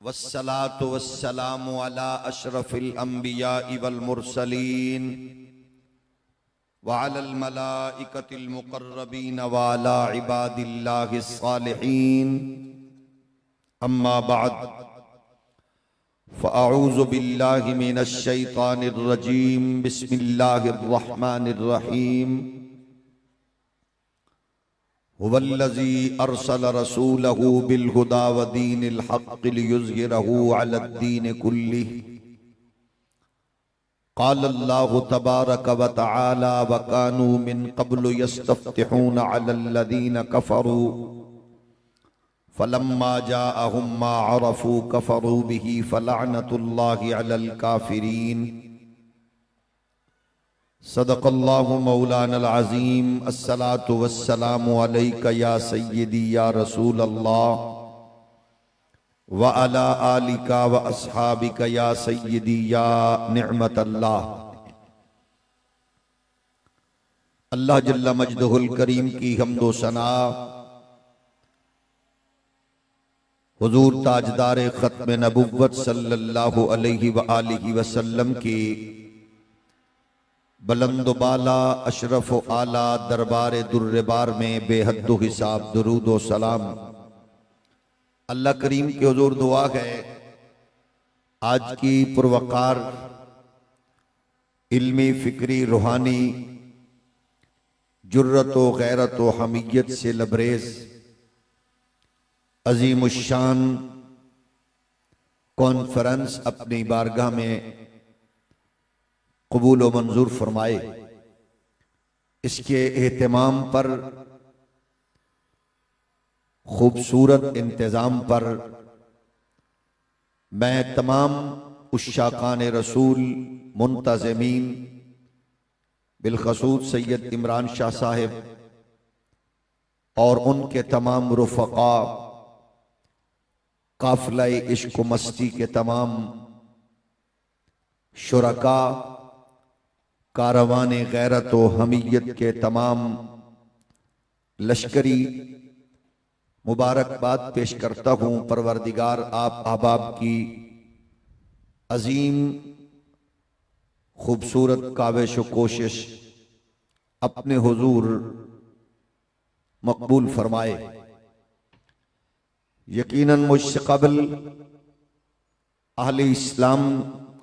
वस्सलातु वस्सलामु अला अशरफिल अंबियाइ वल मुरसलीन व अलल मलाइकतिल मुक़र्रबीन व अला इबादिल्लाहिस सालिहीन। अम्मा बअद फ़अऊज़ु बिल्लाहि मिनश शैतानिर रजीम। बिस्मिल्लाहिर रहमानिर रहीम। हुवल्लज़ी अरसल रसूलहु बिलहुदा व दीनिल हक़्क़ि लियुज़हिरहु अलद्दीन कुल्लिहि। क़ालल्लाहु तबारक व तआला व कानू मिन क़ब्लु यस्तफ़्तिहून अलल्लज़ीन कफ़रू फलम्मा जाअहुम मा अरफ़ू कफ़रू बिही फ़लअनतुल्लाहि अलल काफ़िरीन। सदक़ल्लाहु मौलानल अज़ीम। अस्सलातु वस्सलामु अलैका या सय्यदी या रसूल अल्लाह व अला आलिका व अस्हाबिका या सय्यदी या निअमत अल्लाह। अल्लाह जल्ल मजदहुल करीम की हम्दो सना हुजूर ताजदार ख़त्म नबुव्वत सल्लल्लाहु अलैहि व आलिहि वसल्लम की बुलंद बाला अशरफ आला दरबार दुर्रबार में बेहद्दो हिसाब दुरूद व सलाम अल्लाह करीम के हुजूर दुआ है। आज की पुरवकार इल्मी फिक्री रूहानी जुर्रत व गैरत व हमीयत से लबरेज अजीमुश्शान कॉन्फ्रेंस अपनी बारगाह में कबूल व मंजूर फरमाए। इसके एहतमाम पर खूबसूरत इंतज़ाम पर मैं तमाम उश्शाकान रसूल मुंतज़मीन बिलखसूस सैयद इमरान शाह साहिब और उनके तमाम रुफ़क़ा काफ़िला इश्क व मस्ती के तमाम शुरका कारवान गैरत व हमीयत के तमाम लश्करी मुबारकबाद पेश करता हूँ। परवरदिगार आप अहबाब की अजीम खूबसूरत काविश व कोशिश अपने हुजूर मकबूल फरमाए। यकीनन मुझसे कबल अहले इस्लाम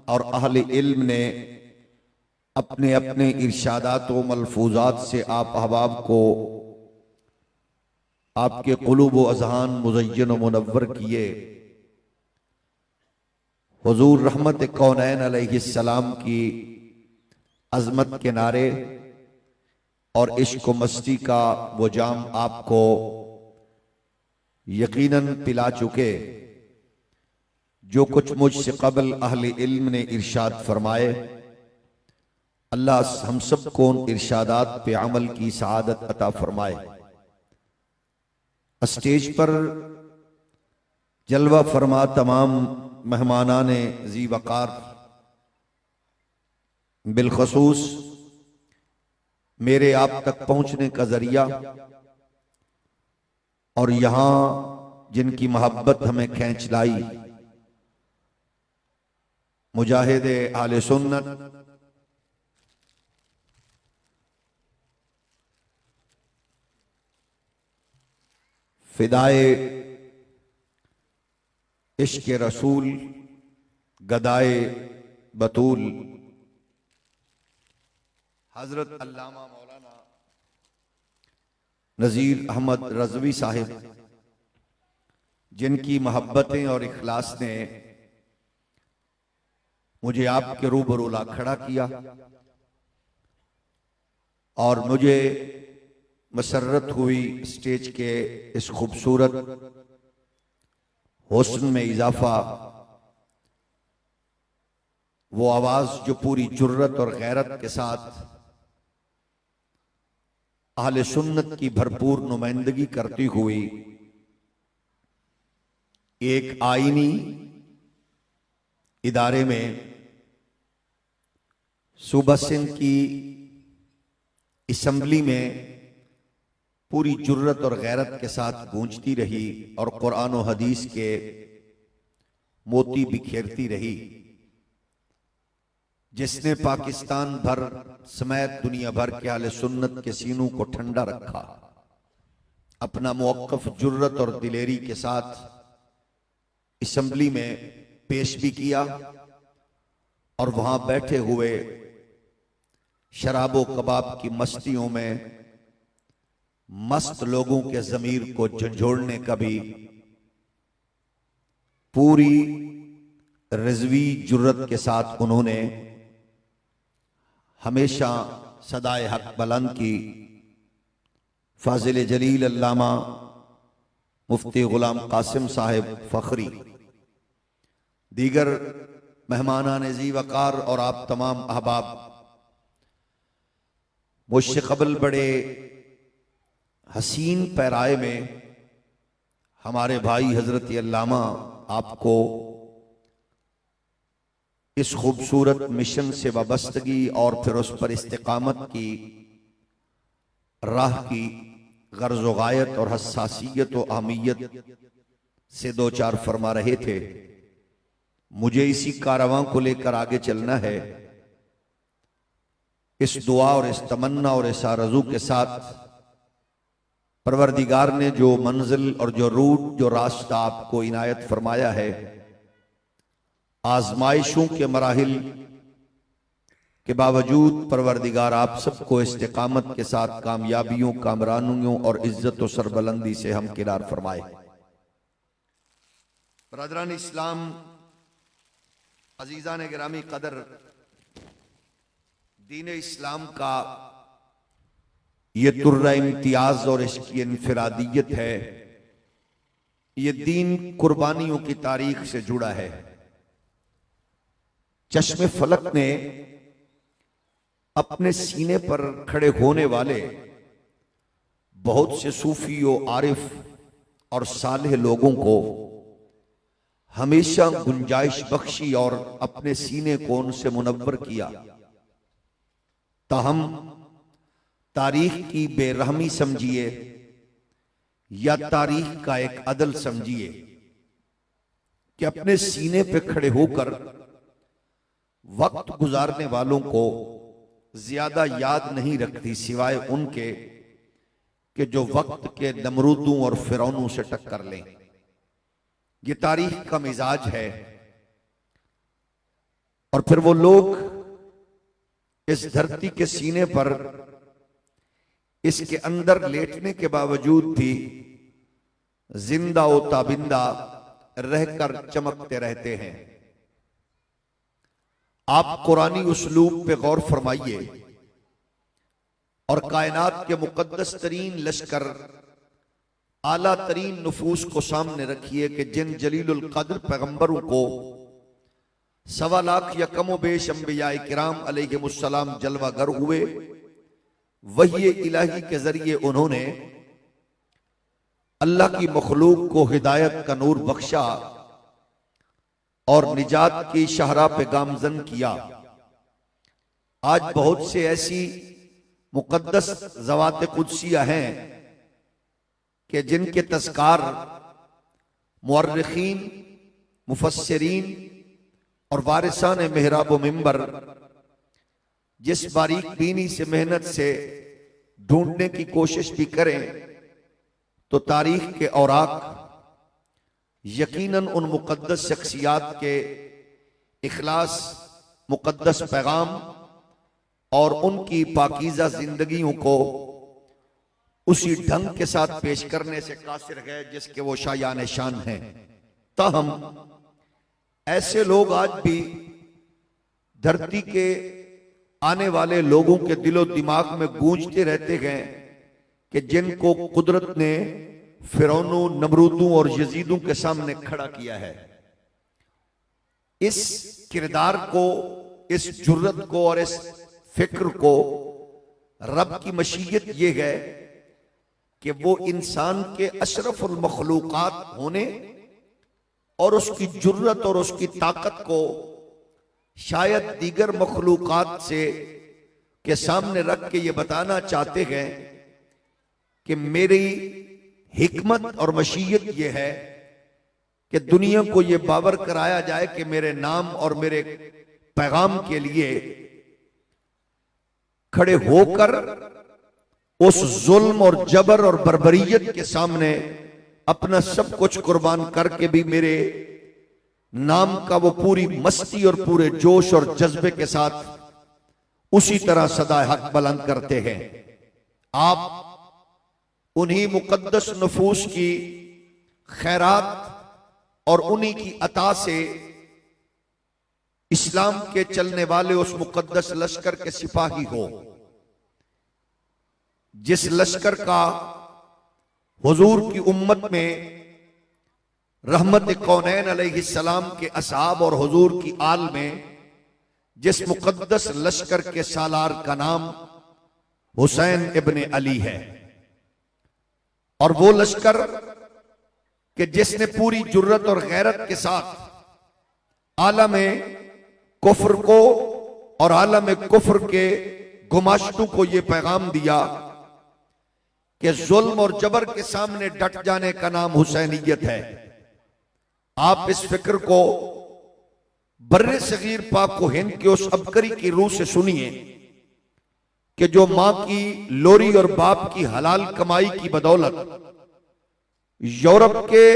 और अहले इल्म ने अपने अपने इरशादात व मलफूजात से आप अहबाब को आपके क़ुलूब व अज़हान मुज़य्यन व मुनव्वर किए। हुज़ूर रहमत कौनैन अलैहिस्सलाम की अज़मत के नारे और इश्क व मस्ती का वो जाम आपको यकीनन पिला चुके। जो कुछ मुझसे कबल अहले इल्म ने इरशाद फरमाए, अल्लाह हम सब को उन इरशादात पे अमल की सआदत अता फरमाए। स्टेज पर जलवा फरमा तमाम मेहमानाने ज़ी वक़ार बिलखसूस मेरे आप तक पहुंचने का जरिया और यहां जिनकी मोहब्बत हमें खींच लाई, मुजाहिदे आले सुन्नत फिदाए इश्क रसूल गदाए बतूल हजरत अल्लामा मौलाना नज़ीर अहमद रज़वी साहिब, जिनकी मोहब्बतें और इखलास ने मुझे आपके रूबरू ला खड़ा किया और मुझे मसर्रत हुई स्टेज के इस खूबसूरत हुस्न में इजाफा, वो आवाज जो पूरी जुर्रत और गैरत के साथ अहले सुन्नत की भरपूर नुमाइंदगी करती हुई एक आईनी इदारे में सूबा सिंध की असम्बली में पूरी जुर्रत और गैरत के साथ गूंजती रही और कुरान और हदीस के मोती बिखेरती रही, जिसने पाकिस्तान भर समेत दुनिया भर के अहले सुन्नत के सीनों को ठंडा रखा, अपना मौक़िफ़ जुर्रत और दिलेरी के साथ असेंबली में पेश भी किया और वहां बैठे हुए शराबो कबाब की मस्तियों में मस्त लोगों के ज़मीर को झंझोड़ने का भी पूरी रिज़वी जुर्रत के साथ उन्होंने हमेशा सदाए हक बुलंद की। फाजिल जलील अल्लामा मुफ्ती गुलाम कासिम साहिब फ़खरी, दीगर मेहमानान ज़ी वक़ार और आप तमाम अहबाब, मुझसे क़बल बड़े हसीन पैराए में हमारे भाई हजरत अल्लामा आपको इस खूबसूरत मिशन से वाबस्तगी और फिर उस पर इस्तिकामत की राह की गर्ज़ व गायत और हसासियत व अहमियत से दो चार फरमा रहे थे। मुझे इसी कारवां को लेकर आगे चलना है। इस दुआ और इस तमन्ना और इस आरज़ू के साथ परवरदिगार ने जो मंजिल और जो रूट, जो रास्ता आपको इनायत फरमाया है, आजमाइशों के मराहिल के बावजूद परवरदिगार आप सबको इस्तिकामत के साथ कामयाबियों, कामरानियों और इज्जत व सरबलंदी से हम किरार फरमाए। बरदरान इस्लाम, अजीज़ान गिरामी कदर, दीन इस्लाम का ये तुर्रा इम्तियाज और इसकी इनफिरादियत है। ये दीन कुर्बानियों की तारीख से जुड़ा है। चश्मे फलक ने अपने सीने पर खड़े होने वाले बहुत से सूफी व आरिफ और सालेह लोगों को हमेशा गुंजाइश बख्शी और अपने सीने को उनसे मुनव्वर किया। ताहम तारीख की बेरहमी समझिए या तारीख का एक अदल समझिए कि अपने सीने पे खड़े होकर वक्त गुजारने वालों को ज्यादा याद नहीं रखती सिवाय उनके कि जो वक्त के नमरूदों और फिरौनों से टक्कर लें। ये तारीख का मिजाज है। और फिर वो लोग इस धरती के सीने पर इसके अंदर लेटने के बावजूद भी जिंदा व ताबिंदा रहकर चमकते रहते हैं। आप कुरानी उसलूब पे गौर फरमाइए और कायनात के मुकद्दस तरीन लश्कर, आला तरीन नफूस को सामने रखिए कि जिन जलीलुल कद्र पैगंबरों को 1.25 लाख या कमो बेश अंबिया किराम अलैहिमुस्सलाम जलवागर हुए, वही इलाही के जरिए उन्होंने अल्लाह की मखलूक को हिदायत का नूर बख्शा और निजात की शाहरा पे गामजन किया। आज बहुत से ऐसी मुकद्दस ज़वात कुदसिया हैं कि जिनके तज़कार मुअर्रिखीन, मुफस्सिरीन और वारिसान मेहराब व मिंबर जिस बारीक बीनी से मेहनत से ढूंढने की कोशिश भी करें तो तारीख के औराक यकीनन उन मुकद्दस शख्सियात के इखलास, मुकद्दस पैगाम और उनकी पाकीज़ा जिंदगियों को उसी ढंग के साथ पेश करने से कासिर है जिसके वो शायान शान हैं। ताहम ऐसे लोग आज भी धरती के आने वाले लोगों के दिलो दिमाग में गूंजते रहते हैं कि जिनको कुदरत ने फिरौनों, नमरूदों और यजीदों के सामने खड़ा किया है। इस किरदार को, इस जुर्रत को और इस फिक्र को रब की मशीयत ये है कि वो इंसान के अशरफुल मखलूकात होने और उसकी जुर्रत और उसकी ताकत को शायद दीगर मखलूकात से के सामने रख के ये बताना चाहते हैं कि मेरी हिकमत और मशीयत यह है कि दुनिया को यह बावर कराया जाए कि मेरे नाम और मेरे पैगाम के लिए खड़े होकर उस जुल्म और जबर और बर्बरियत के सामने अपना सब कुछ कुर्बान करके भी मेरे नाम का वो पूरी मस्ती और पूरे जोश और जज्बे के साथ उसी तरह सदा हक बुलंद करते हैं। आप उन्हीं मुकद्दस नफूस की खैरात और उन्हीं की अता से इस्लाम के चलने वाले उस मुकद्दस लश्कर के सिपाही हो, जिस लश्कर का हुजूर की उम्मत में रहमत कौनैन अलैहिस्सलाम के असहाब और हुजूर की आल में जिस मुकद्दस लश्कर के सालार का नाम हुसैन इब्ने अली है, और वो लश्कर कि जिसने पूरी जुर्रत और गैरत के साथ आलम कुफ्र को और आलम कुफ्र के गुमाश्तों को ये पैगाम दिया कि जुल्म और जबर के सामने डट जाने का नाम हुसैनियत है। आप इस फिक्र को बर्रे सगीर पाक को हिंद के उस अबकरी की रूह से सुनिए कि जो मां की लोरी और बाप की हलाल कमाई की बदौलत यूरोप के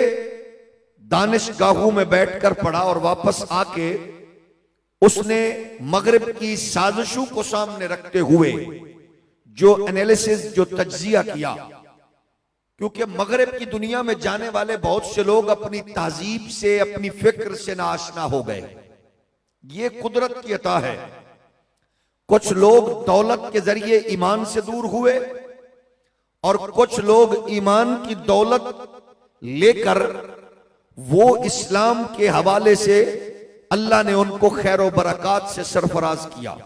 दानिशगाहों में बैठकर पढ़ा और वापस आके उसने मगरिब की साजिशों को सामने रखते हुए जो एनालिसिस, जो तज्जिया किया, क्योंकि मगरिब की दुनिया में जाने वाले बहुत से लोग अपनी तहजीब से, अपनी फिक्र से नाआशना हो गए। ये कुदरत की अता है। कुछ लोग दौलत के जरिए ईमान से दूर हुए और कुछ लोग ईमान की दौलत लेकर वो इस्लाम के हवाले से अल्लाह ने उनको खैर व बरकत से सरफराज किया।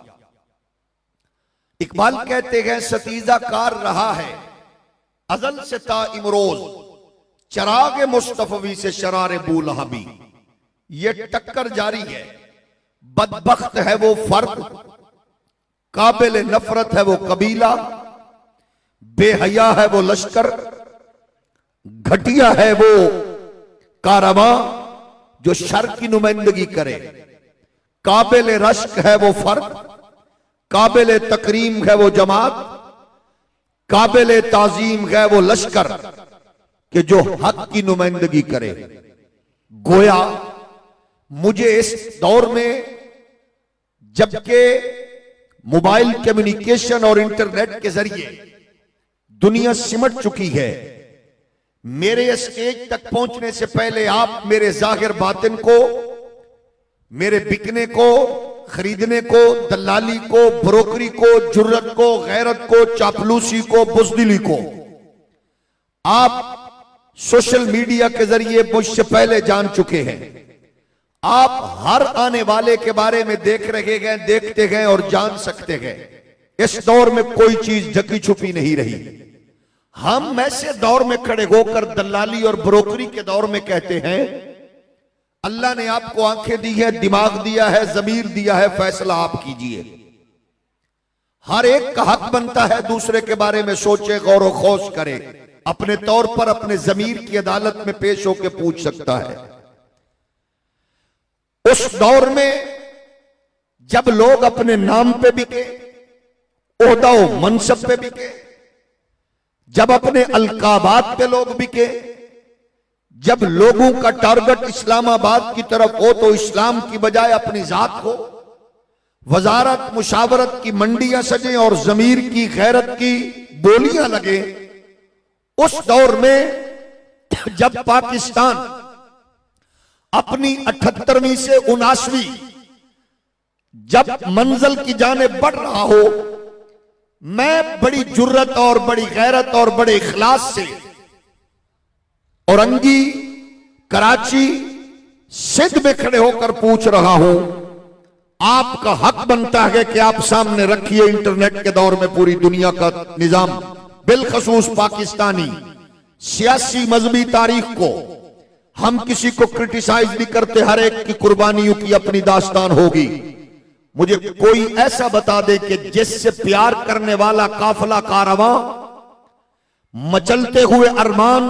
इकबाल कहते हैं सतीजा कार रहा है अजल से ता इमरोज, चराग मुस्तफवी से शरारे बूलहबी। ये टक्कर जारी है। बदबख्त है वो फर्द, काबिल नफरत है वो कबीला, बेहया है वो लश्कर, घटिया है वो कारवां जो शर की नुमाइंदगी करे। काबिल रश्क है वो फर्द, काबिल तकरीम है वो जमात, काबिल ताजीम है वो लश्कर कि जो हक की नुमाइंदगी करे। गोया मुझे इस दौर में जबकि मोबाइल कम्युनिकेशन और इंटरनेट के जरिए दुनिया सिमट चुकी है, मेरे स्टेज तक पहुंचने से पहले आप मेरे जाहिर बातिन को, मेरे बिकने को, खरीदने को, दलाली को, ब्रोकरी को, जुर्रत को, गैरत को, चापलूसी को, बुज़दिली को आप सोशल मीडिया के जरिए मुझसे पहले जान चुके हैं। आप हर आने वाले के बारे में देख रहे हैं, देखते हैं और जान सकते हैं। इस दौर में कोई चीज ढकी छुपी नहीं रही। हम ऐसे दौर में खड़े होकर दलाली और ब्रोकरी के दौर में कहते हैं अल्लाह ने आपको आंखें दी है, दिमाग दिया है, जमीर दिया है, फैसला आप कीजिए। हर एक का हक बनता है दूसरे के बारे में सोचे, गौर व खोज करे, अपने तौर पर अपने जमीर की अदालत में पेश होकर पूछ सकता है। उस दौर में जब लोग अपने नाम पे बिके, ओहदा व मनसब पे बिके, जब अपने अलकाबात पे लोग बिके, जब लोगों का टारगेट इस्लामाबाद की तरफ हो तो इस्लाम की बजाय अपनी जात हो, वजारत मुशावरत की मंडियां सजे और जमीर की गैरत की बोलियां लगे, उस दौर में जब पाकिस्तान अपनी 78वीं से 79वीं जब मंजिल की जानिब बढ़ रहा हो, मैं बड़ी जुर्रत और बड़ी गैरत और बड़े इखलास से औरंगी, कराची, सिंध में खड़े होकर पूछ रहा हूं, आपका हक बनता है कि आप सामने रखिए इंटरनेट के दौर में पूरी दुनिया का निजाम, बिलखसूस पाकिस्तानी सियासी मजहबी तारीख को। हम किसी को क्रिटिसाइज नहीं करते, हर एक की कुर्बानियों की अपनी दास्तान होगी। मुझे कोई ऐसा बता दे कि जिससे प्यार करने वाला काफिला कारवां मचलते हुए अरमान,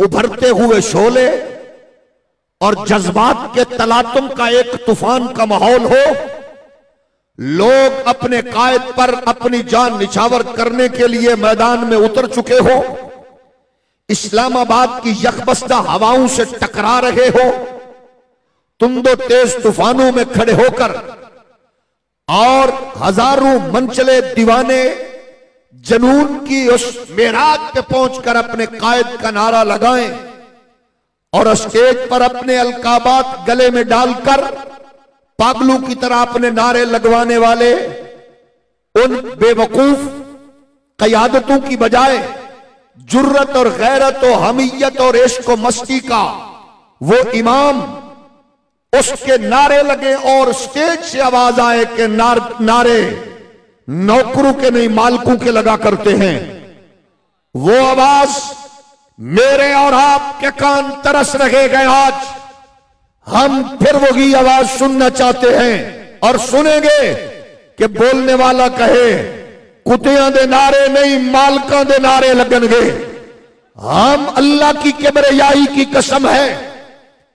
उभरते हुए शोले और जज्बात के तलातुम का एक तूफान का माहौल हो। लोग अपने कायद पर अपनी जान निछावर करने के लिए मैदान में उतर चुके हो, इस्लामाबाद की यकबस्ता हवाओं से टकरा रहे हो, तुम दो तेज तूफानों में खड़े होकर और हजारों मनचले दीवाने जनून की उस मेराज पे पहुंचकर अपने कायद का नारा लगाएं और स्टेज पर अपने अलकाबात गले में डालकर पागलों की तरह अपने नारे लगवाने वाले उन बेवकूफ क़यादतों की बजाय जुर्रत और गैरत और हमीयत और इश्क और मस्ती का वो इमाम, उसके नारे लगे और स्टेज से आवाज आए कि नारे नौकरों के नहीं मालिकों के लगा करते हैं। वो आवाज मेरे और आपके कान तरस रहे गए। आज हम फिर वही आवाज सुनना चाहते हैं और सुनेंगे कि बोलने वाला कहे कुतियां दे नारे नहीं मालकां दे नारे लगनगे। हम अल्लाह की किबरियाई की कसम है,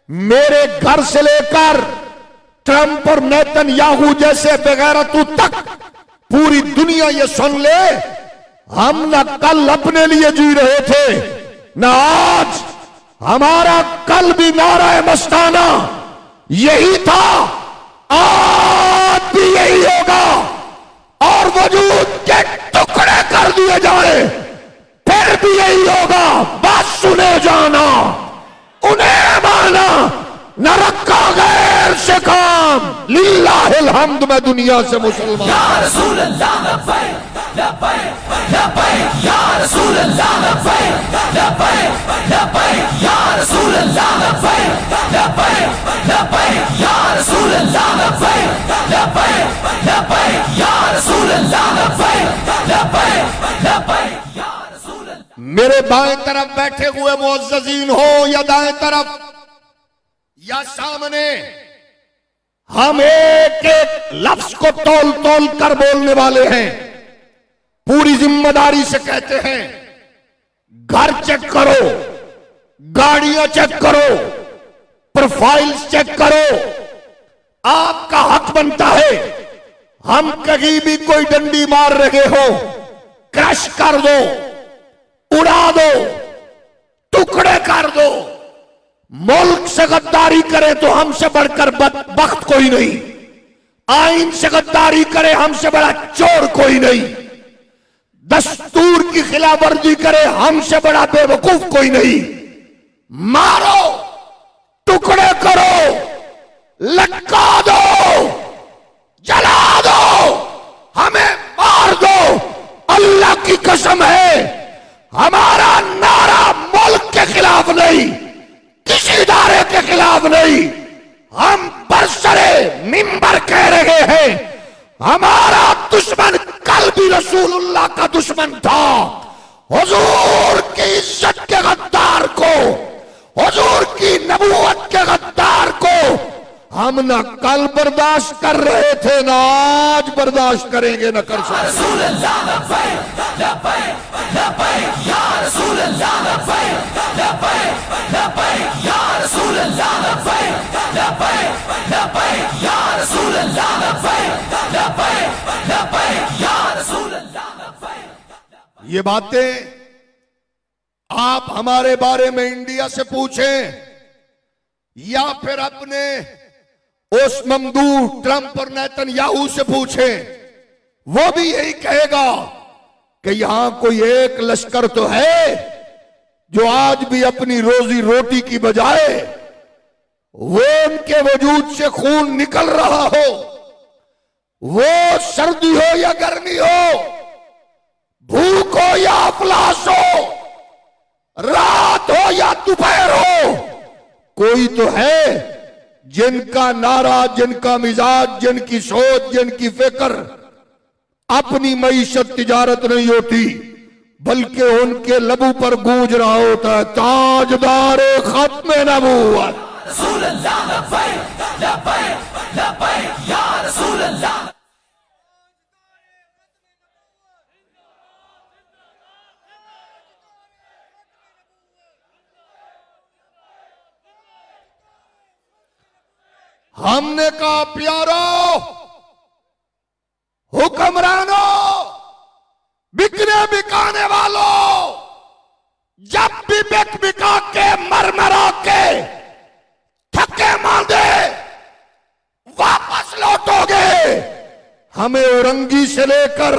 मेरे घर से लेकर ट्रंप और नेतन्याहू जैसे बेगैरतों तक पूरी दुनिया ये सुन ले, हम ना कल अपने लिए जी रहे थे ना आज, हमारा कल भी नारा मस्ताना यही था, आज भी यही होगा। और वजूद के टुकड़े कर दिए जाए फिर भी यही होगा। बात सुने जाना, उन्हें माना, न रखा गैर से काम। लिल्लाहिल हम्द। मैं दुनिया से मुसलमान। या रसूल अल्लाह लब्बैक लब्बैक लब्बैक या रसूल अल्लाह लब्बैक लब्बैक लब्बैक या रसूल अल्लाह लब्बैक लब्बैक लब्बैक या रसूल अल्लाह लब्बैक लब्बैक लब्बैक या रसूल अल्लाह लब्बैक लब्बैक लब्बैक या रसूल अल्लाह। मेरे बाएं तरफ बैठे हुए मुअज़्ज़ज़ीन हो या दाएं तरफ या सामने, हम एक एक लफ्ज को तौल तौल कर बोलने वाले हैं। पूरी जिम्मेदारी से कहते हैं, घर चेक करो, गाड़ियां चेक करो, प्रोफाइल्स चेक करो। आपका हक बनता है, हम कहीं भी कोई डंडी मार रहे हो क्रश कर दो, उड़ा दो, टुकड़े कर दो। मुल्क से गद्दारी करे तो हमसे बढ़कर बख्त कोई नहीं, आइन से गद्दारी करे हमसे बड़ा चोर कोई नहीं, दस्तूर की खिलाफवर्जी करे हमसे बड़ा बेवकूफ कोई नहीं। मारो, टुकड़े करो, लटका दो, जला दो, हमें मार दो। अल्लाह की कसम है, हमारा नारा मुल्क के खिलाफ नहीं, किसी इदारे के खिलाफ नहीं, हम बरसरे मिंबर कह रहे हैं, हमारा दुश्मन कल भी रसूलुल्लाह का दुश्मन था। हुजूर की इज्जत के गद्दार को, हुजूर की नबूवत के गद्दार को हम न कल बर्दाश्त कर रहे थे, न आज बर्दाश्त करेंगे, न कर सकते। ये बातें आप हमारे बारे में इंडिया से पूछें या फिर अपने उस ममदूह ट्रंप और नेतन्याहू से पूछें, वो भी यही कहेगा कि यहां कोई एक लश्कर तो है जो आज भी अपनी रोजी रोटी की बजाय वो उनके वजूद से खून निकल रहा हो, वो सर्दी हो या गर्मी हो, भूख हो या अफलास हो, रात हो या दोपहर हो, कोई तो है जिनका नारा, जिनका मिजाज, जिनकी सोच, जिनकी फिक्र अपनी मईशत तिजारत नहीं होती, बल्कि उनके लबों पर गूंज रहा होता है ताजदार खत्म नबूवत। रसूल अल्लाह लब्बैक लब्बैक लब्बैक या रसूल अल्लाह। हमने कहा प्यारो, हुक्मरानों, बिकने बिकाने वालों, जब भी बिक बिका के मरमरा के थके मांदे वापस लौटोगे, हमें औरंगी से लेकर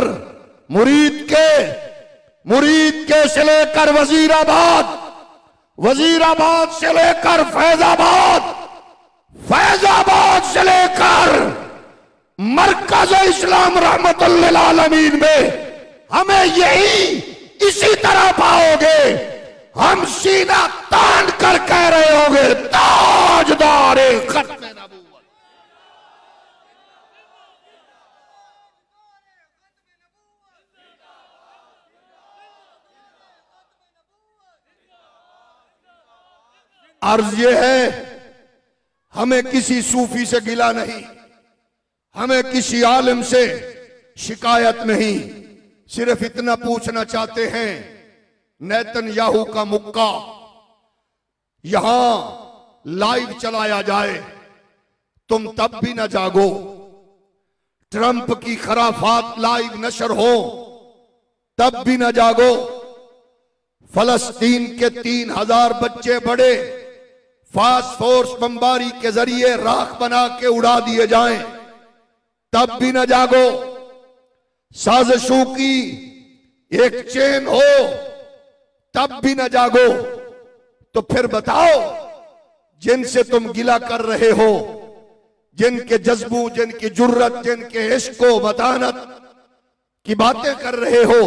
मुरीद के से लेकर वजीराबाद, वजीराबाद से लेकर फैजाबाद, फैजाबाद से लेकर मरकज इस्लाम रहमतुल लिल आलमीन में हमें यही इसी तरह पाओगे। हम सीना तान कर कह रहे होंगे ताजदारे खत्म नबूवत। अर्ज ये है, हमें किसी सूफी से गिला नहीं, हमें किसी आलिम से शिकायत नहीं, सिर्फ इतना पूछना चाहते हैं, नेतन्याहू का मुक्का यहां लाइव चलाया जाए, तुम तब भी न जागो। ट्रंप की खराफात लाइव नशर हो, तब भी न जागो। फलस्तीन के 3000 बच्चे बड़े फास्फोर्स बमबारी के जरिए राख बना के उड़ा दिए जाएं, तब भी न जागो। साजिशों की एक चेन हो, तब भी न जागो। तो फिर बताओ, जिनसे तुम गिला कर रहे हो, जिनके जज्बों, जिनकी जुर्रत, जिनके इश्को मतानत की बातें कर रहे हो,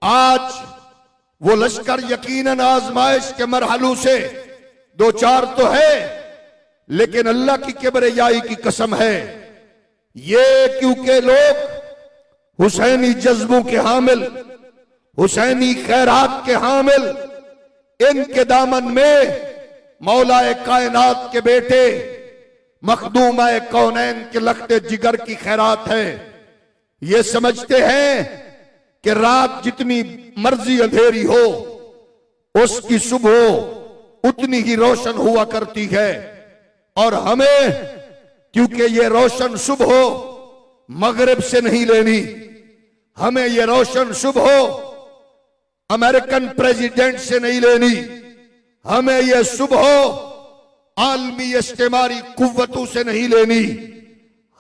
आज वो लश्कर यकीनन आजमाइश के मरहलों से दो चार तो है, लेकिन अल्लाह की किबरियाई की कसम है, ये क्योंकि लोग हुसैनी जज्बों के हामिल, हुसैनी खैरात के हामिल, इनके दामन में मौलाए कायनात के बेटे मखदूमाए कौनैन के लखते जिगर की खैरात है। ये समझते हैं कि रात जितनी मर्जी अंधेरी हो, उसकी सुबह उतनी ही रोशन हुआ करती है। और हमें क्योंकि ये रोशन सुबह मगरिब से नहीं लेनी, हमें ये रोशन सुबह अमेरिकन प्रेसिडेंट से नहीं लेनी, हमें ये सुबह आलमी इज्तिमाई कुव्वतों से नहीं लेनी।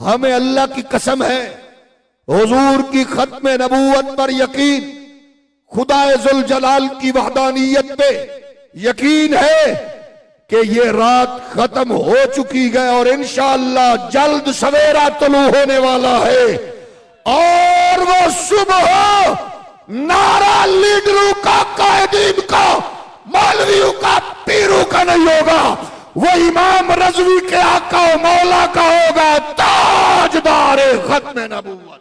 हमें अल्लाह की कसम है, हुजूर की खत्म नबूवत पर यकीन, खुदाए जुल जलाल की वहदानियत पे यकीन है कि ये रात खत्म हो चुकी है और इंशाअल्लाह जल्द सवेरा तुलू होने वाला है। और वो सुबह नारा लीडरों का, कायदीन का, मौलवियों का, पीरों का नहीं होगा, वो इमाम रज़वी के आका और मौला का होगा, ताजदारे खत्म नबूवत।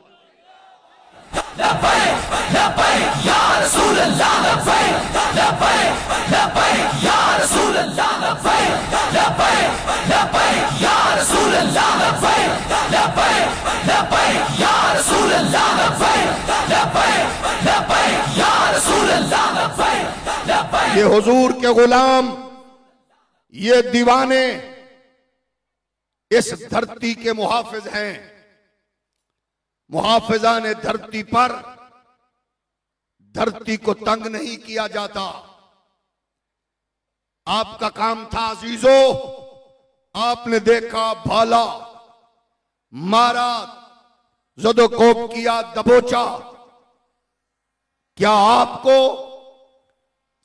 लब्बैक लब्बैक या रसूल अल्लाह, लब्बैक लब्बैक लब्बैक या रसूल अल्लाह, लब्बैक लब्बैक लब्बैक या रसूल अल्लाह, लब्बैक लब्बैक लब्बैक या रसूल अल्लाह, लब्बैक लब्बैक लब्बैक या रसूल अल्लाह, लब्बैक लब्बैक। ये हुजूर के गुलाम, ये दीवाने इस धरती के मुहाफिज हैं। मुहाफिजान धरती पर धरती को तंग नहीं किया जाता। आपका काम था अजीजों, आपने देखा, भाला मारा, जदोकोब किया, दबोचा। क्या आपको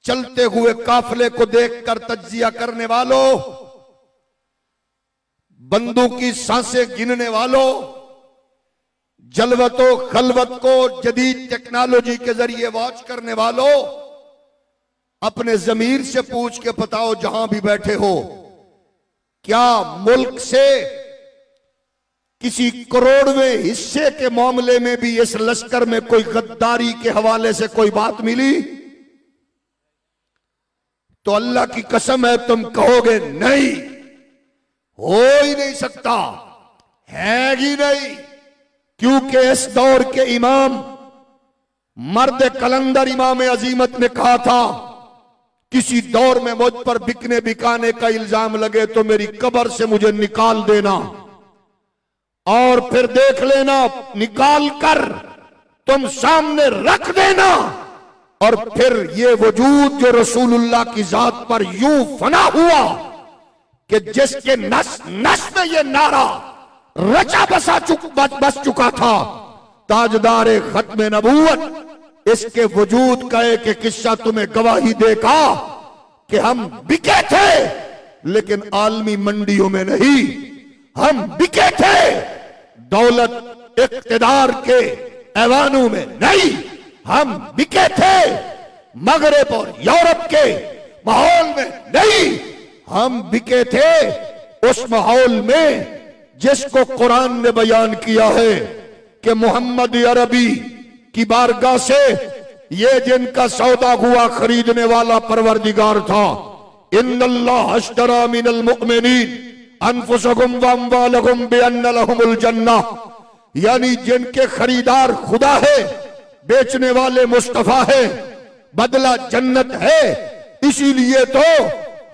चलते हुए काफिले को देखकर तज्जिया करने वालों, बंदूक की सांसें गिनने वालों, जलवतो खलवत को जदीद टेक्नोलॉजी के जरिए वॉच करने वालों, अपने जमीर से पूछ के बताओ, जहां भी बैठे हो, क्या मुल्क से किसी करोड़वें हिस्से के मामले में भी इस लश्कर में कोई गद्दारी के हवाले से कोई बात मिली? तो अल्लाह की कसम है, तुम कहोगे नहीं, हो ही नहीं सकता, है ही नहीं। क्योंकि इस दौर के इमाम, मर्द कलंदर इमाम अजीमत ने कहा था, किसी दौर में मुझ पर बिकने बिकाने का इल्जाम लगे तो मेरी कब्र से मुझे निकाल देना और फिर देख लेना, निकाल कर तुम सामने रख देना। और फिर ये वजूद जो रसूलुल्लाह की जात पर यूं फना हुआ कि जिसके नस नस में ये नारा रचा बस चुका था, ताजदार खत्म नबूवत, इसके वजूद का एक किस्सा तुम्हें गवाही देगा कि हम बिके थे लेकिन आलमी मंडियों में नहीं। हम बिके थे दौलत इक्तिदार के ऐवानों में नहीं, हम बिके थे मगरब और यूरोप के माहौल में नहीं, हम बिके थे उस माहौल में जिसको कुरान ने बयान किया है कि मोहम्मद अरबी की बारगाह से ये जिनका सौदा हुआ खरीदने वाला परवरदिगार था। इन्नल्लाह अश्तरा मिनल मुमिनीन अनफुसहुम व अम्वालहुम बिअन्न लहुमुल जन्नह, यानी जिनके खरीदार खुदा है, बेचने वाले मुस्तफा है, बदला जन्नत है। इसीलिए तो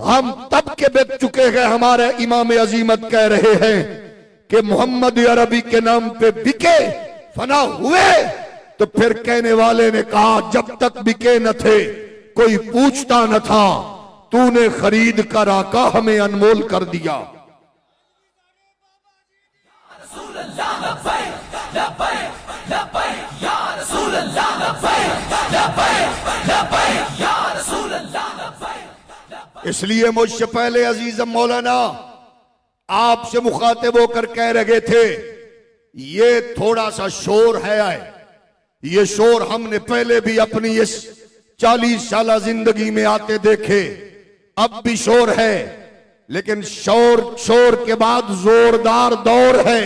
हम तब के बिक चुके हैं, हमारे इमाम अजीमत कह रहे हैं कि मोहम्मद अरबी के नाम पे बिके फना हुए। तो फिर कहने वाले ने कहा जब तक बिके न थे कोई पूछता न था, तूने खरीद कर आका हमें अनमोल कर दिया। इसलिए मुझसे पहले अजीजम मौलाना आपसे मुखातिब होकर कह रहे थे ये थोड़ा सा शोर है। ये शोर हमने पहले भी अपनी इस 40 साल जिंदगी में आते देखे, अब भी शोर है, लेकिन शोर के बाद जोरदार दौर है।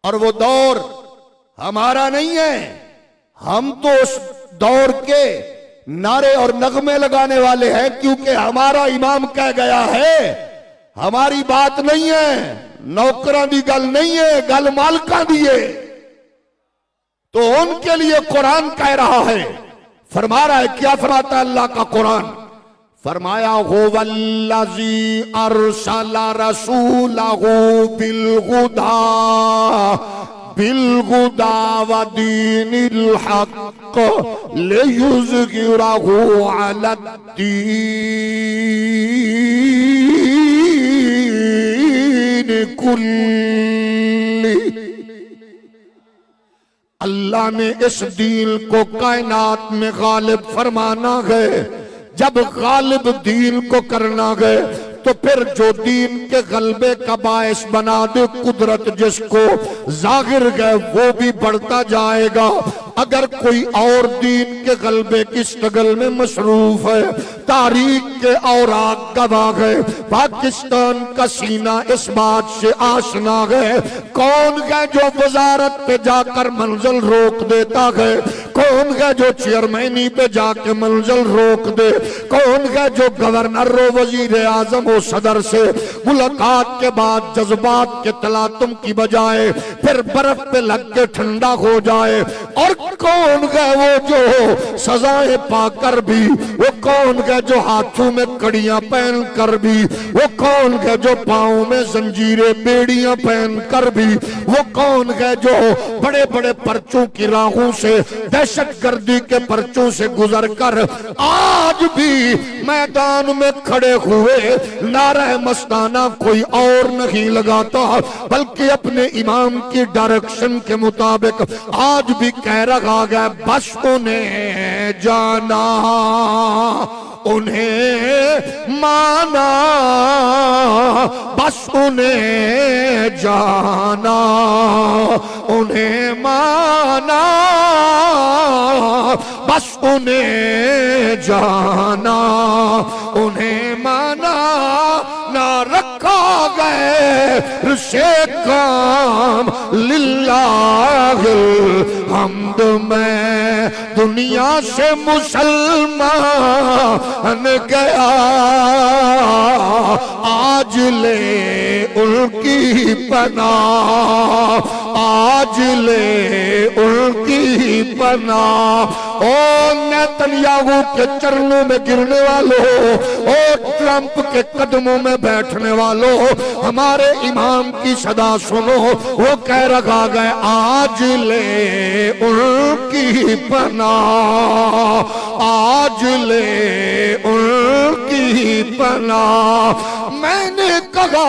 और वो दौर हमारा नहीं है, हम तो उस दौर के नारे और नगमे लगाने वाले हैं, क्योंकि हमारा इमाम कह गया है। हमारी बात नहीं है, नौकरां दी गल नहीं है, गल मालकां दी है। तो उनके लिए कुरान कह रहा है, फरमा रहा है, क्या फरमाता है अल्लाह का कुरान? फरमाया हो वल्लज़ी अरसला रसूलहू बिलहुदा व दीनिल हक़ लियुज़हिरहू अलद्दीन कुल्ली। अल्लाह ने इस दीन को कायनात में गालिब फरमाना है। जब गालिब दीन को करना गए तो फिर जो दीन के गलबे का बायस बना दे कुदरत जिसको जाहिर गए वो भी बढ़ता जाएगा। अगर कोई और दीन के गलबे की स्ट्रगल में मसरूफ है, तारीख के औराक गवाह है, पाकिस्तान का सीना इस बात से आशना है। कौन है जो वजारत पे जाकर मंजिल रोक देता है? कौन है जो चेयरमैनी पे जाके मंजिल रोक दे? कौन है जो गवर्नर रो वजीर आजम हो सदर से मुलाकात के बाद जज्बात के तलातुम की बजाय फिर बर्फ पे लग के ठंडा हो जाए? और कौन है वो जो सजाएं पाकर भी, वो कौन है जो हाथों में कड़ियां पहन कर भी, वो कौन है जो पांव में जंजीरें बेड़ियां पहन कर भी, वो कौन है जो बड़े बड़े पर्चों की राहों से दहशत गर्दी के पर्चों से गुजर कर आज भी मैदान में खड़े हुए नारा मस्ताना कोई और नहीं लगाता, बल्कि अपने इमाम की डायरेक्शन के मुताबिक आज भी कह रहा है बस उन्हें जाना उन्हें माना, बस उन्हें जाना उन्हें माना, बस उन्हें जाना उन्हें माना। ना रखा गए से काम लिल्लाहिल हम्द में दुनिया से मुसलमान गया, आज ले उनकी पनाह, आज ले उनकी पनाह। ओ नेतन्याहू के चरणों में गिरने वालों, ओ ट्रंप के कदमों में बैठने वालों, हमारे इमाम की सदा सुनो। वो कह रखा गए आज ले उनकी पनाह, आज ले उनकी पनाह। मैंने कहा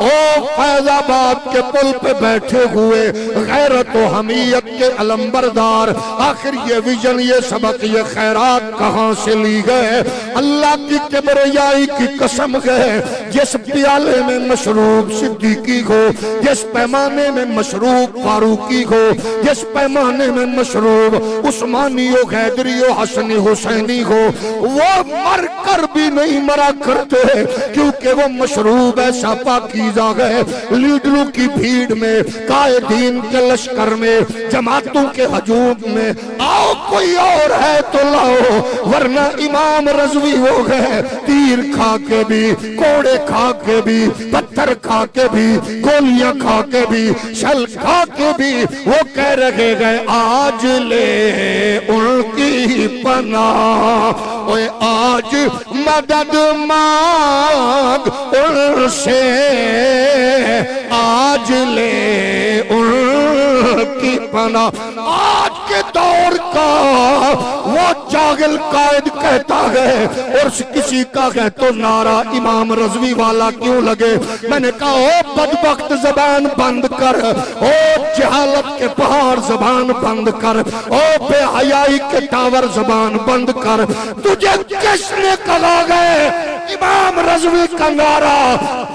ओ फैजाबाद के पुल पे बैठे हुए गैरत व हमीयत के अलंबरदार, आखिर ये विजन, ये सबक, ये खैरात कहाँ से ली गए? अल्लाह की किबरियाई की कसम है, जिस प्याले में मशरूब सिद्दीकी हो, जिस पैमाने में मशरूब फारूकी हो, जिस पैमाने में मशरूब उस्मानी हो, हैदरी हो, हसनी हुसैनी हो, वो मर कर भी नहीं मरा करते, क्योंकि वो मशरूब ऐसा पाकीज़ा है। लीडरों की भीड़ में, कायदीन के लश्कर में, जमातों के हजूम में, आओ कोई और है तो लाओ, वरना इमाम रज़वी हो गए तीर खा के भी, कोड़े खा के भी, पत्थर खा के भी, गोलियां खा के भी, शल खा के भी, वो कह रहे गए आज ले उनकी पनाह। ओए आज मदद मांग उनसे, आज ले उनकी पनाह। आज के दौर का वो जागिल कायद कहता है, और किसी का है तो नारा इमाम रज़वी वाला क्यों लगे? मैंने कहा ओ बदबख्त जबान बंद कर, ओ जहालत के पहाड़ जबान बंद कर, ओ बेहयाई के टावर जबान बंद कर। तुझे किसने कहा गए इमाम रज़वी का नारा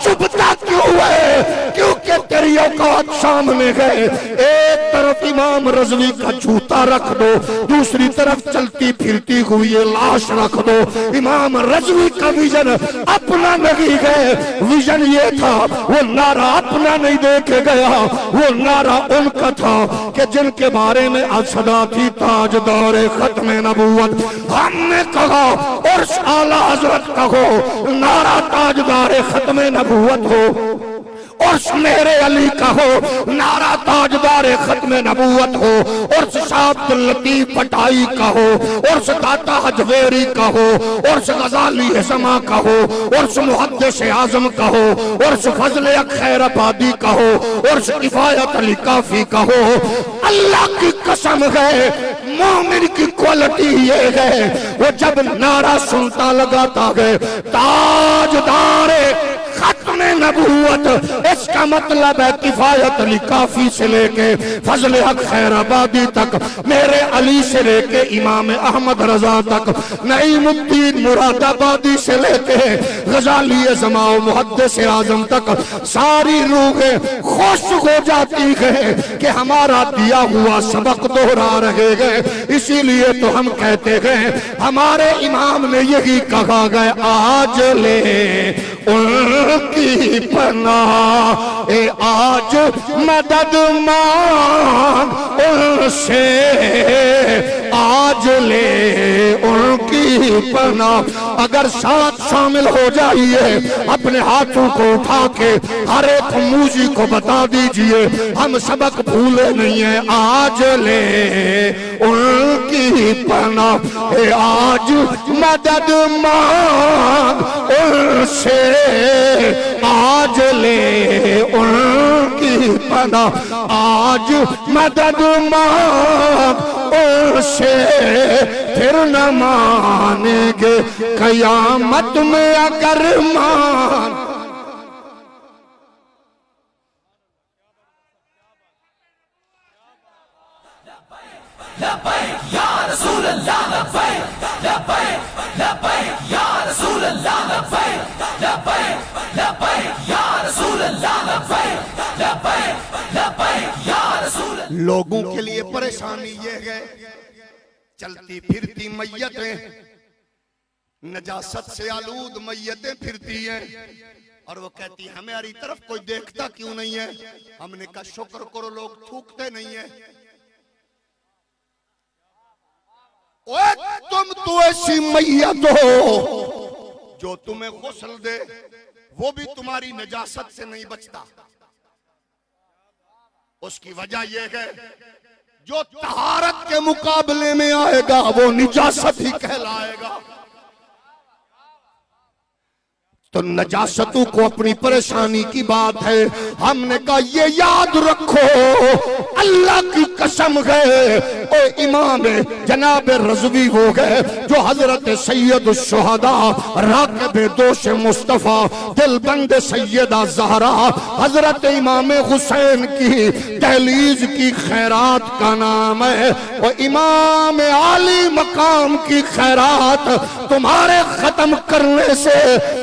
चुपता क्यों है? क्योंकि तेरी औकात सामने गए। एक तरफ इमाम रज़वी का जूता रख दो, दूसरी तरफ चलती फिरती हुई लाश रख दो। इमाम रज़वी का विजन अपना नहीं गए, विजन ये था, वो नारा अपना नहीं दे के गया, वो नारा उनका था कि जिनके बारे में असदा थी ताजदार खत्म नबूवत। हमने कहा और आला हजरत कहो, नारा ताजदार खत्म नबूवत हो, और मेरे अली का हो, नारा ताजदार खत्म नबूवत हो, और शाह अब्दुल लतीफ पटाई का हो, और दाता हजवेरी का हो, और गजाली हज़मा का हो, और मुहद्दिस आज़म का हो, और फजल खैराबादी का हो, और किफायत अली काफी का हो। अल्लाह की कसम है, मोमिन की क्वालिटी ये है, वो जब नारा सुनता लगाता है ताजदार खत्म नबूवत, इसका मतलब है किफायत अली काफी से लेके फजल हक खैराबादी तक, मेरे अली से लेके इमाम अहमद रजा तक, नईमुद्दीन मुरादाबादी से लेके गजाली ज़माओ मुहद्दिस आज़म तक, सारी रूहें खुश हो जाती है कि हमारा दिया हुआ सबक दोहरा रहे हैं। इसीलिए तो हम कहते हैं हमारे इमाम ने यही कहा गया आज ले उनकी पनाह, ए आज मदद मांग उनसे, आज ले उनकी पनाह। अगर साथ शामिल हो जाइए, अपने हाथों को उठा के हर एक मूजी को बता दीजिए, हम सबक भूले नहीं है। आज ले उनकी पनाह, ए आज मदद मांग उनसे, आज ले उनकी पनाह, आज मदद मांग उनसे, फिर न मानेंगे कयामत में अगर मान। लब्बैक या रसूल अल्लाह, लब्बैक लब्बैक लब्बैक या रसूल अल्लाह, लब्बैक लब्बैक लब्बैक या रसूल अल्लाह, लब्बैक लब्बैक लब्बैक या रसूल। लोगों के लिए परेशानी ये है, चलती फिरती मैयतें, नजासत से आलूद मैयतें फिरती हैं, और वो कहती हमारी तरफ कोई देखता क्यों नहीं है? हमने कहा शुक्र करो लोग थूकते नहीं है। ओए तुम तो ऐसी मैयत हो जो तुम्हें गुस्ल दे, वो भी तुम्हारी नजासत से नहीं बचता। उसकी वजह यह है जो तहारत के मुकाबले में आएगा वो निजासत ही कहलाएगा। तो नजासतों को अपनी परेशानी की बात है। हमने कहा ये याद रखो, अल्लाह की कसम है ओ इमाम जनाब रज़वी हो गए जो हजरत सैयद शुहदा राक़िब दोष मुस्तफ़ा दिलबंद सैयदा ज़हरा हजरत इमाम हुसैन की दहलीज की खैरात का नाम है। और इमाम आली मकाम की खैरात तुम्हारे खत्म करने से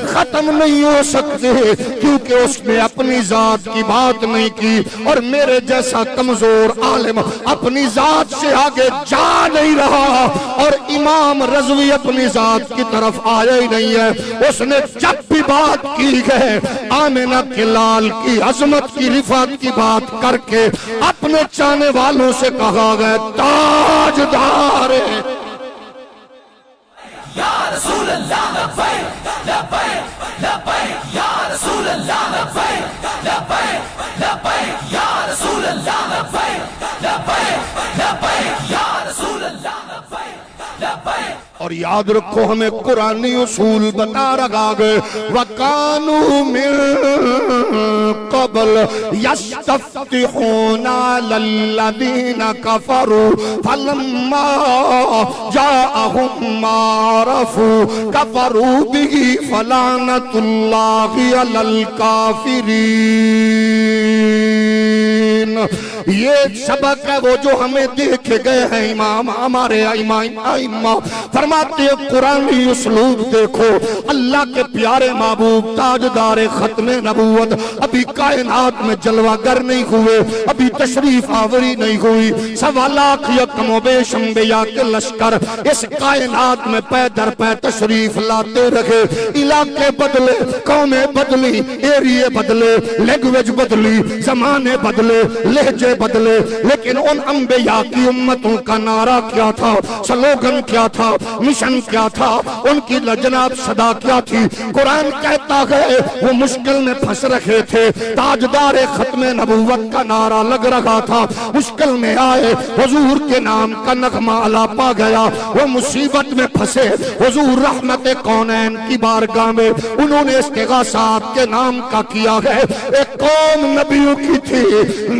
खत्म नहीं हो सकते, क्योंकि उसने अपनी जात की बात नहीं की और मेरे जैसा कमजोर आलिम अपनी जात से आगे जा नहीं रहा और इमाम रज़वी अपनी जात की तरफ आया ही नहीं है। उसने जब भी बात की है आमिना के लाल की अजमत की रिफात की बात करके अपने चाहने वालों से कहा गया ताजदार या रसूल अल्लाह लब्बैक लब्बैक लब्बैक या रसूल अल्लाह लब्बैक लब्बैक लब्बैक या रसूल अल्लाह लब्बैक लब्बैक लब्बैक या रसूल अल्लाह लब्बैक लब्बैक। और याद रखो हमें कुरानी उसूल बता रखा गए वकानू मिन क़ब्ल यस्तफ्तिहूना लल्लज़ीना कफ़रू फलम्मा जाअहुम मा अरफू कफ़रू बिही फलानतुल्लाहि अलल काफ़िरीन। ये सबक है वो जो हमें देख गए हैं इमाम हमारे इमाम फरमाते हैं कुरानी उसलूब देखो। अल्लाह के प्यारे महबूब ताजदार खत्मे नबूवत अभी कायनात में जलवागर नहीं हुए, अभी तशरीफ आवरी नहीं हुई। 1.25 लाख या कमोबेश अंबिया के लश्कर इस कायनात में पै दर पै तशरीफ लाते रहे। इलाके बदले, कौमें बदली, एरिए बदले, लैंग्वेज बदली, जमाने बदले, लहजे बदले, लेकिन उन अंबिया की उम्मतों का नारा क्या था, स्लोगन क्या था, मिशन क्या था, उनकी जनाब सदा क्या थी। कुरान कहता है वो मुश्किल में फंस रहे थे, ताजदार खत्मे नबूवत का नारा लग रहा था, मुश्किल में आए हुजूर के नाम का नगमा अलापा गया। वो मुसीबत में फंसे हुजूर रहमत कौनैन की बारगाह में उन्होंने इस्तिगासात के नाम का किया है। एक कौम नबियों की थी,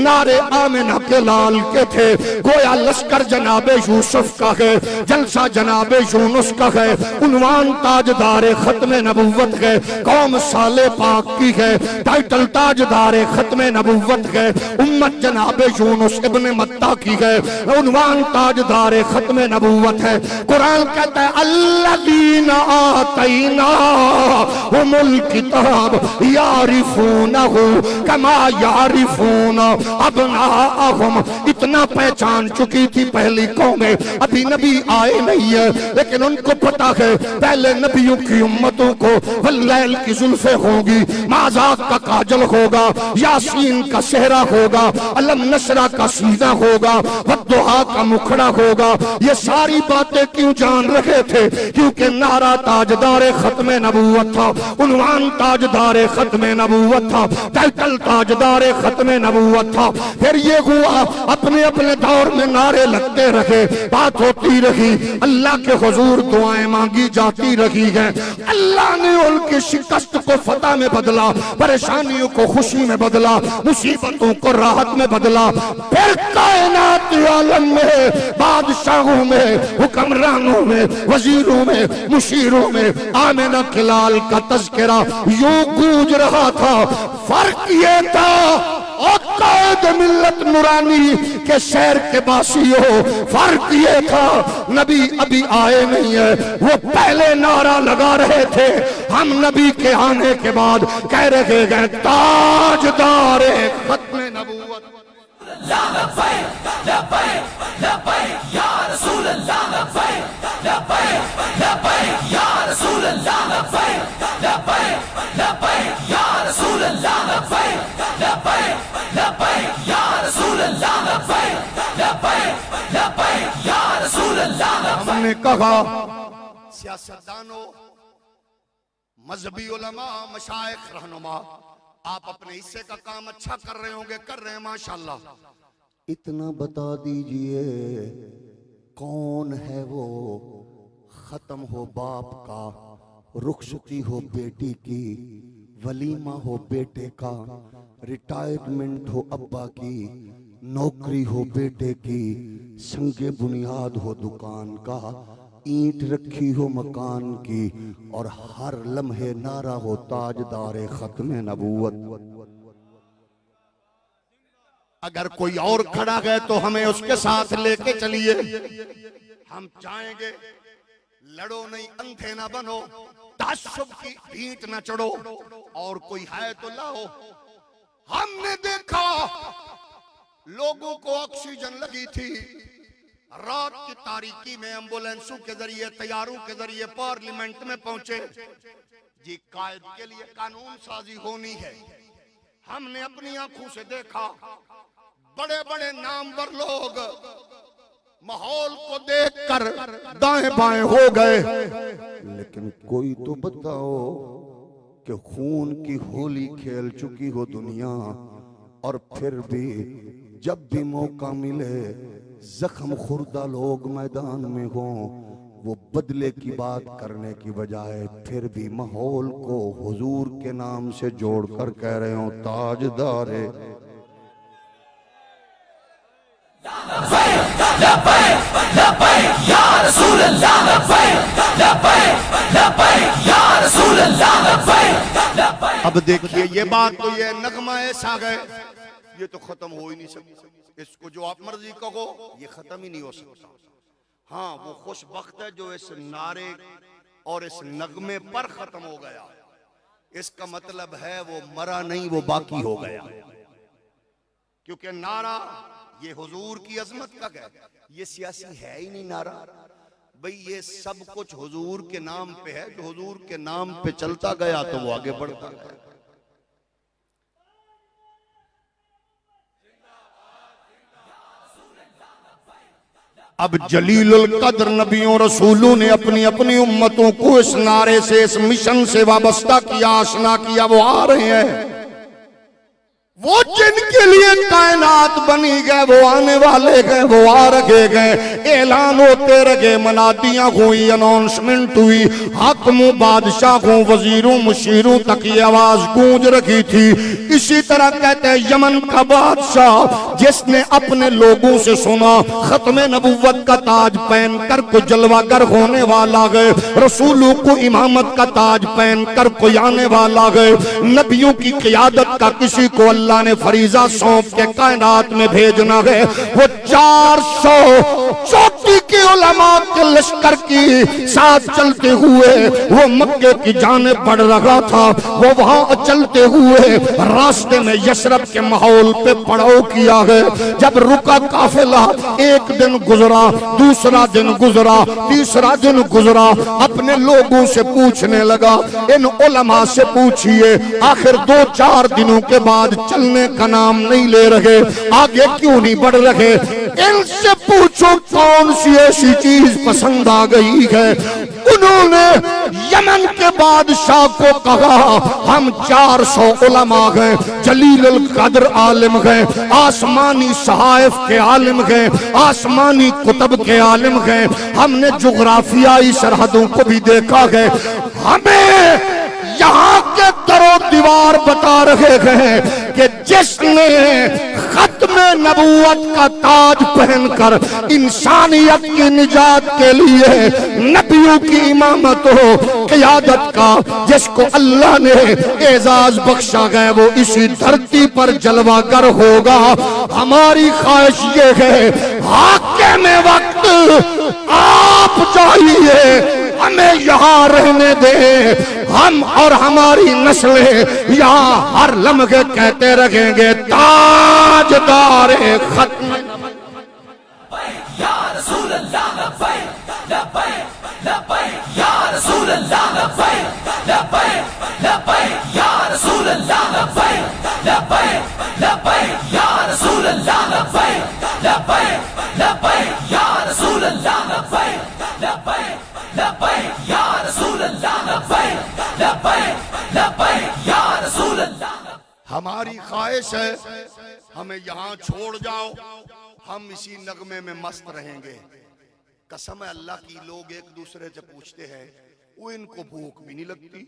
नारे आमिना के लाल के थे, गोया लश्कर जनाबे यूसुफ का है, जलसा जनाबे यूनुस का है, उन्वान ताजदार खत्मे नबूवत है, कौम साले पाक की है, टाइटल ताजदार खत्मे नबूवत है, उम्मत जनाबे यूनुस इब्ने मत्ता की है, उन्वान ताजदार खत्मे नबूवत है। कुरान कहता है अल्लज़ीना आतैना हुमुल किताब यारिफूनहु कमा यारिफूना अबनाअहुम। इतना पहचान चुकी थी पहली कौमें, अभी नबी आए नहीं है लेकिन उनको पता है पहले नबियों की उम्मतों को वल्लैल की जुल्फे होगी, माज़ाक का काजल होगा, यासीन का सेहरा होगा, अलम नशरा का सीना होगा, वद्दुहा का मुखड़ा होगा। ये सारी बातें क्यों जान रहे थे? क्योंकि नारा ताजदार खत्मे नबूवत था, उन्वान ताजदार खत्मे नबूवत था, टाइटल ताजदार खत्मे नबूवत था। फिर ये हुआ अपने अपने दौर में नारे लगते रहे, बात होती रही, अल्लाह के हुजूर दुआएं मांगी जाती रही है। अल्लाह ने उनकी शिकस्त को फतह में बदला, परेशानियों को खुशी में बदला, मुसीबतों को राहत में बदला। फिर कायनात आलम में, बादशाहों में, हुक्मरानों में, वजीरों में, मुशीरों में आमिना के लाल का तज़किरा यूं गूंज रहा था। फर्क ये था और कायद मिल्लत नूरानी के शहर के बासियों, फर्क ये था नबी अभी आए नहीं है, वो पहले नारा लगा रहे थे। हम नबी के आने के बाद कह रहे हैं ताजदार खत्मे नबूवत लब्बैक लब्बैक लब्बैक या रसूल अल्लाह लब्बैक लब्बैक लब्बैक या रसूल अल्लाह लब्बैक लब्बैक लब्बैक या रसूल अल्लाह लब्बैक लब्बैक लब्बैक या रसूल अल्लाह लब्बैक लब्बैक लब्बैक या रसूल अल्लाह लब्बैक। हमने कहा सियासतदानों, मजहबी उलमा, मशाइख, रहनुमा, आप अपने हिस्से का काम अच्छा कर रहे होंगे, कर रहे हैं माशाल्लाह, इतना बता दीजिए कौन है वो, खत्म हो बाप का, रुखसती हो बेटी की, वलीमा हो बेटे का, रिटायरमेंट हो अब्बा की, नौकरी हो बेटे की, संगे बुनियाद हो दुकान का, ईंट रखी हो मकान की, और हर लम्हे नारा हो ताजदार खत्म नबूवत। अगर कोई और खड़ा गए तो हमें उसके साथ लेके चलिए। हम चाहेंगे लड़ो नहीं, अंधे ना बनो, ताज्जुब की भींट ना चढ़ो, और कोई है तो लाओ। हमने देखा लोगों को ऑक्सीजन लगी थी, रात की तारीकी में एम्बुलेंसों के जरिए, तैयारों के जरिए पार्लियामेंट में पहुंचे। जी कायद के लिए कानून साजी होनी है। हमने अपनी आंखों से देखा बड़े बड़े नामवर लोग माहौल को देखकर दाएं बाएं हो गए, लेकिन कोई तो बताओ कि खून की होली खेल चुकी हो दुनिया, और फिर भी जब भी मौका मिले जख्म खुर्दा लोग मैदान में हो, वो बदले की बात करने की बजाय फिर भी माहौल को हुजूर के नाम से जोड़कर कह रहे हो ताजदारे। अब देखिए ये बात तो ये नगमा ऐसा गए, ये तो खत्म हो ही नहीं सकता। इसको जो आप मर्जी कहो ये खत्म ही नहीं हो सकता। हाँ वो खुशबख्त है जो इस नारे और इस नगमे पर खत्म हो गया। इसका मतलब है वो मरा नहीं, वो बाकी हो गया, क्योंकि नारा ये हुजूर की अजमत का है, ये सियासी है ही नहीं नारा भाई। ये सब कुछ हुजूर के नाम पे है, जो हुजूर के नाम पे चलता गया तो वो आगे बढ़ता गया। अब जलीलुल कद्र नबियों रसूलों ने अपनी अपनी उम्मतों को इस नारे से, इस मिशन से वाबस्ता किया, आशना किया। वो आ रहे हैं, वो जिनके लिए कायनात बनी गए, वो आने वाले गए, वो आ रखे गए। ऐलान होते रहे, मनादियां हुई, अनाउंसमेंट हुई, हाकिमों बादशाहों वजीरों मुशीरों तक ये आवाज गूंज रखी थी। इसी तरह कहते हैं यमन का बादशाह जिसने अपने लोगों से सुना खत्म नबुव्वत का ताज पहनकर को जलवागर होने वाला गए, रसूलों को इमामत का ताज पहनकर कोई आने वाला गए, नबियों की क़ियादत का किसी को अल्लाह ने फरीजा सौंप के कायनात में भेजना है। वो 400 चोटी के उलमा के लश्कर की साथ चलते हुए वो मक्के की जानिब बढ़ रहा था। वो वहां चलते हुए रास्ते में यशरब के माहौल पे पड़ाव किया है। जब रुका काफिला, एक दिन गुजरा, दूसरा दिन गुजरा, तीसरा दिन गुजरा, अपने लोगों से पूछने लगा, इन उलमा से पूछिए आखिर 2-4 दिनों के बाद चलने का नाम नहीं ले रहे, आगे क्यों नहीं बढ़ रहे? इनसे पूछो कौन सी ऐसी चीज पसंद आ गई है। उन्होंने यमन के बादशाह को कहा, हम 400 उलमा गए, जलीलुल कद्र आलिम गए, आसमानी सहाइफ के आलिम गए, आसमानी कुतब के आलिम गए, हमने जुग्राफियाई सरहदों को भी देखा है, हमें यहाँ के दरो दीवार बता रहे हैं कि जिसने खत्म नबूवत का ताज पहनकर इंसानियत की निजात के लिए नबियों की इमामत हो, क़ियादत का जिसको अल्लाह ने एजाज बख्शा गया, वो इसी धरती पर जलवागर होगा। हमारी ख्वाहिश ये है हाकिम वक्त आप जाइए, हमें यहाँ रहने दे, हम और हमारी नस्लें यहाँ हर लम्हे कहते रहेंगे ताजदारे खत्म। या रसूल अल्लाह लब्बैक लब्बैक लब्बैक या रसूल अल्लाह लब्बैक लब्बैक लब्बैक या रसूल अल्लाह लब्बैक लब्बैक लब्बैक या रसूल अल्लाह लब्बैक लब्बैक लब्बैक या रसूल अल्लाह लब्बैक लब्बैक लब्बैक या रसूल अल्लाह लब्बैक लब्बैक लब्बैक या रसूल अल्लाह। हमारी ख्वाहिश है हमें यहाँ छोड़ जाओ, हम इसी नगमे में मस्त रहेंगे। कसम है अल्लाह की, लोग एक दूसरे से पूछते हैं, वो इनको भूख भी नहीं लगती,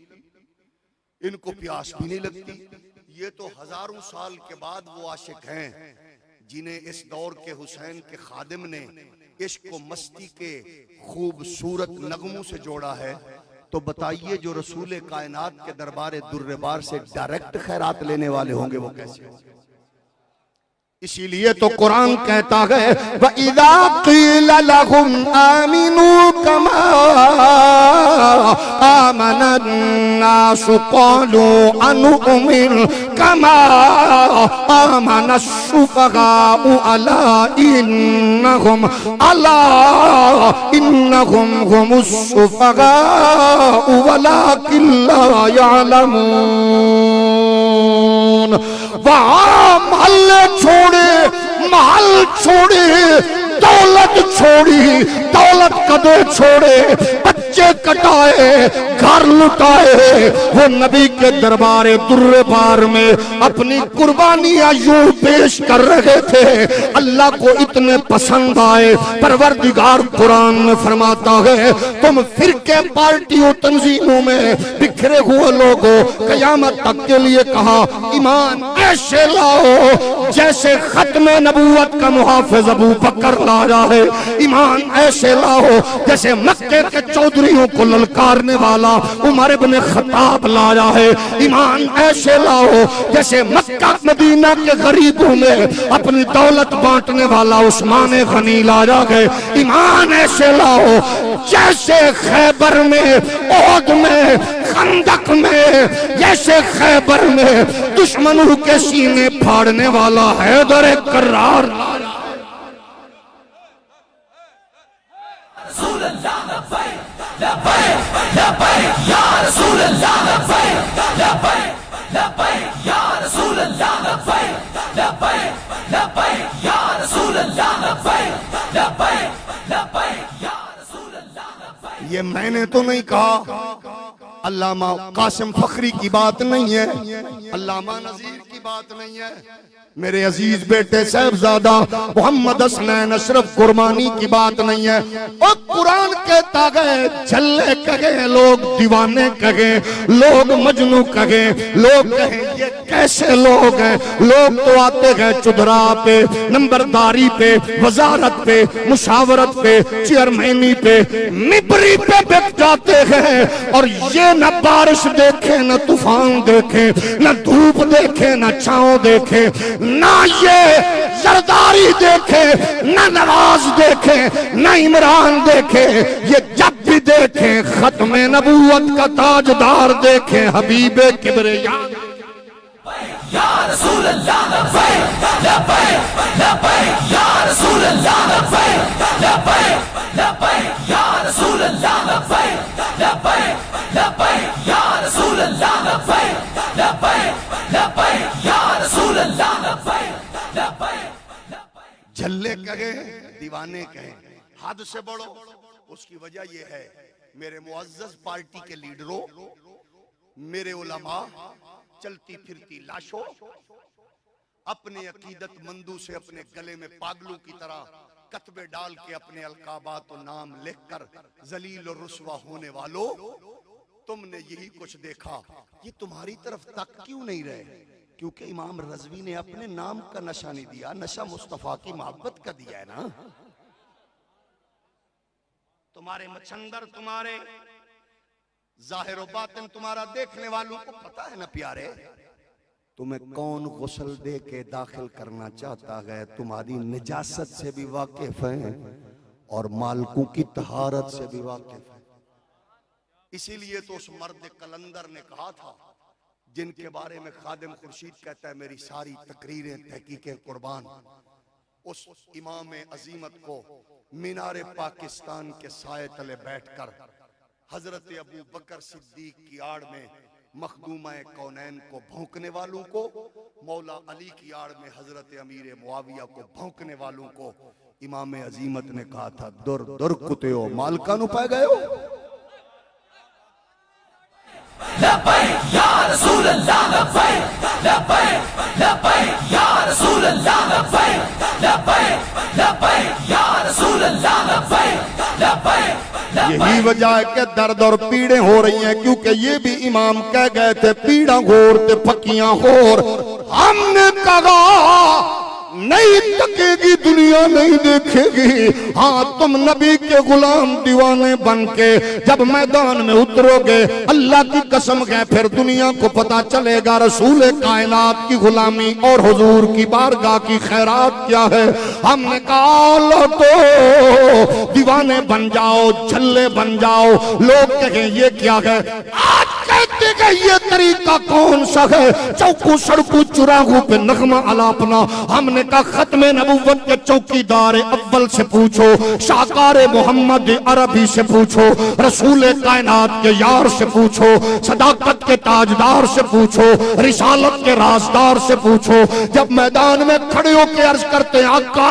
इनको प्यास भी नहीं लगती। ये तो हजारों साल के बाद वो आशिक हैं जिन्हें इस दौर के हुसैन के खादिम ने इश्क को मस्ती के खूबसूरत नगमों से जोड़ा है। तो बताइए जो रसूल कायनात के दरबार दुर्रबार से डायरेक्ट खैरात लेने वाले होंगे वो कैसे होंगे? इसीलिए तो कुरान कहता है वइज़ा क़ील लहुम आमिनू कमा आमनन नासु क़ालू अनुमिनु कमा आमनश्शुफ़गाउ अला इन्नहुम हुमुश्शुफ़गाउ वलाकिन ला यअलमून। वहाँ महल्ले छोड़े, महल छोड़े, दौलत छोड़ी, दौलत कदे छोड़े, बच्चे कटाए, घर लुटाए, वो नबी के दरबार दुर्रबार में अपनी कुर्बानियां यूं पेश कर रहे थे। अल्लाह को इतने पसंद आए, परवरदिगार कुरान में फरमाता है तुम फिरके पार्टियों तंजीमों में बिखरे हुए लोगों, कयामत तक के लिए कहा ईमान ऐसे लाओ जैसे खत्म नबूवत का मुहाफिज अबू बकर ला रहा है। ईमान ऐसे लाओ जैसे मक्के के चौधरियों को ललकारने वाला उमर इब्न खत्ताब ला रहा है। ईमान ऐसे लाओ जैसे मक्का मदीना के गरीबों में अपनी दौलत बांटने वाला उस्मान गनी ला रहा है। ईमान ऐसे लाओ जैसे खैबर में, ओहद में, खंदक में, जैसे खैबर में दुश्मनों के सीने फाड़ने वाला हैदर कर्रार रसूल अल्लाह लब्बैक लब्बैक लब्बैक या रसूल अल्लाह लब्बैक लब्बैक लब्बैक या रसूल अल्लाह लब्बैक लब्बैक लब्बैक या रसूल अल्लाह लब्बैक लब्बैक लब्बैक या रसूल अल्लाह लब्बैक। ये मैंने तो नहीं कहा, अल्लामा कासिम फखरी की बात नहीं है, अल्लामा नजीर की बात नहीं है, मेरे अजीज बेटे साहबजादा मोहम्मद हसनैन अशरफ कुर्बानी की बात नहीं है। और कुरान कहता है झल्ले कहे, लोग दीवाने कहे, लोग मजनू कहे, लोग कहे ये कैसे लोग हैं। लोग तो आते हैं चुदरा पे, नंबरदारी पे, वजारत पे, मुशावरत पे, चेयरमैनी पे, मिबरी पे बिक जाते हैं और ये न बारिश देखे, न तूफान देखे, न धूप देखे, न छांव देखे, ना ये जरदारी देखे, न नवाज देखे, न इमरान देखे, ये जब भी देखे खत्म नबूवत का ताजदार देखे हबीबे किबरिया या रसूल अल्लाह लब्बैक लब्बैक लब्बैक या रसूल अल्लाह लब्बैक लब्बैक लब्बैक या रसूल अल्लाह लब्बैक लब्बैक लब्बैक या रसूल अल्लाह लब्बैक लब्बैक लब्बैक या रसूल अल्लाह लब्बैक लब्बैक। झल्ले कहे, दीवाने कहे, हद से बढ़ो। उसकी वजह यह है मेरे मुअज़्ज़ज़ पार्टी के लीडरों, मेरे उलमा, चलती फिरती लाशों, अपने अकीदतमंदों से अपने गले में पागलों की तरह कतबे डाल के अपने अलकाबात और नाम लिखकर जलील और रुस्वा होने वालों, तुमने यही कुछ देखा। ये तुम्हारी तरफ तक क्यों नहीं रहे? क्योंकि इमाम रज़वी ने अपने नाम का नशा नहीं दिया, नशा मुस्तफा की मोहब्बत का दिया है ना। तुम्हारे मच्छंदर, तुम्हारे जाहिर बातिन, तुम्हारा देखने वालों को पता है ना प्यारे, तुम्हें कौन गुस्ल दे के दाखिल करना चाहता है। तुम्हारी निजासत से भी वाकिफ हैं और मालकों की तहारत से भी वाकिफ है। इसीलिए तो उस मर्द कलंदर ने कहा था, जिनके बारे में खादिम खुर्शीद कहता है मेरी सारी तकरीरें तहकीकें कुर्बान, उस इमाम अजीमत को मीनारे पाकिस्तान के साए तले बैठकर हजरत अबू बकर सिद्दीक की आड़ में मखदूमा कौनैन को भौंकने वालों को, मौला अली की आड़ में हजरत अमीर मुआविया को भौंकने वालों को इमाम अजीमत ने कहा था दुर दुर कुत्ते मालका नु पाए गए हो। लब्बैक या रसूल अल्लाह लब्बैक लब्बैक लब्बैक या रसूल अल्लाह लब्बैक लब्बैक लब्बैक या रसूल अल्लाह लब्बैक लब्बैक। यही वजह है कि दर्द और पीड़े हो रही हैं, क्योंकि ये भी इमाम कह गए थे पीड़ा घोर ते पक्कियां घोर। हमने कहा नहीं तकेगी दुनिया नहीं देखेगी। हाँ, तुम नबी के गुलाम दीवाने बन के जब मैदान में उतरोगे, अल्लाह की कसम है फिर दुनिया को पता चलेगा रसूल कायनात की गुलामी और हुजूर की बारगाह की खैरात क्या है। हमने कहा लो तो दीवाने बन जाओ, झल्ले बन जाओ, लोग कहें ये क्या है। आज कहते कि ये तरीका कौन सा है, चौकों सड़कों चुराहों पे नगमा अलापना। हमने का खत्मे नबुव्वत के चौकीदार अव्वल से पूछो, शाहकार मोहम्मद अरबी से पूछो, रसूल कायनात के यार से पूछो, सदाकत के ताजदार से पूछो, रिसालत के राजदार से पूछो। जब मैदान में खड़े होकर अर्ज करते आका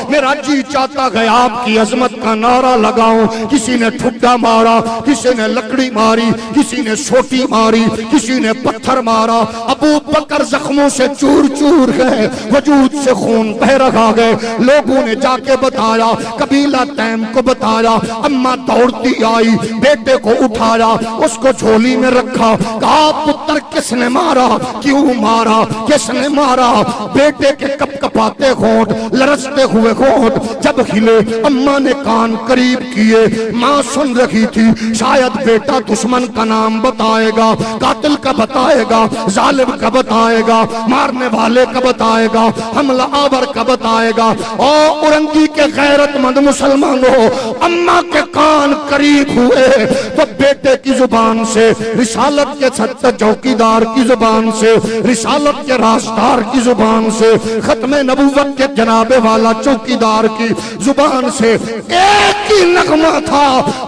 मेरा जी चाहता है आपकी अजमत का नारा लगाऊं। किसी ने ठुड्डा मारा, किसी ने लकड़ी मारी, किसी ने सोटी मारी, किसी ने पत्थर मारा। अबू बकर जख्मों से चूर चूर गए, वजूद से खून बह रहा है। लोगों ने जाके बताया, कबीला तैम को बताया। अम्मा दौड़ती आई, बेटे को उठाया, उसको झोली में रखा। कहा पुत्र किसने मारा, क्यों मारा, किसने मारा। बेटे के कपकपाते होंठ, लरसते हुए होंठ जब हिले, अम्मा ने कान करीब किए। माँ सुन रही थी, शायद बेटा दुश्मन का नाम बताएगा, कातिल का बताएगा, जालिम का बताएगा, मारने वाले का बताएगा, हमला आवर का बताएगा। और उरंगी के गैरतमंद मुसलमानों, अम्मा के कान करीब हुए तो बेटे की जुबान से, रिसालत के सच्चे चौकीदार की जुबान से, रिसालत के राजदार की जुबान से, खत्मे नबुव्वत के जनाबे वाला चौकीदार की जुबान से एक ही नगमा था।